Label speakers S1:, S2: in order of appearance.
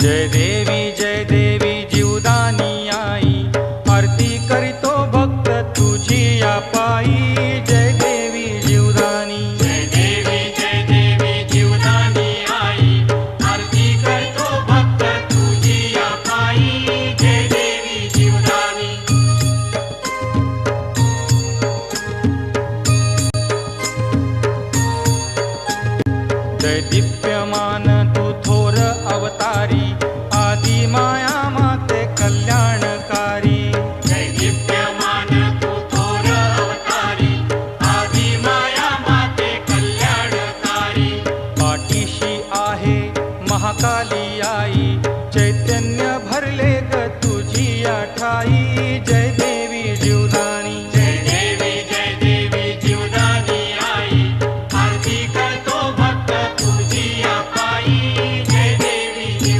S1: जय देवी जीवदानी आई, आरती करीतो भक्त तुझी या पायी। जय देवी जीवदानी,
S2: जय देवी जीवदानी आई, आरती करतो भक्त तुझी या पायी। जय देवी जीवदानी,
S1: जय दिव्यमान तू थोर अवतारी, आदि माया माते कल्याणकारी।
S2: जय दिव्यमान तू थोर अवतारी, आदि माया माते कल्याणकारी।
S1: पाठीशी आहे महाकाली आई, चैतन्य भरले ग तुझी या ठाई। जय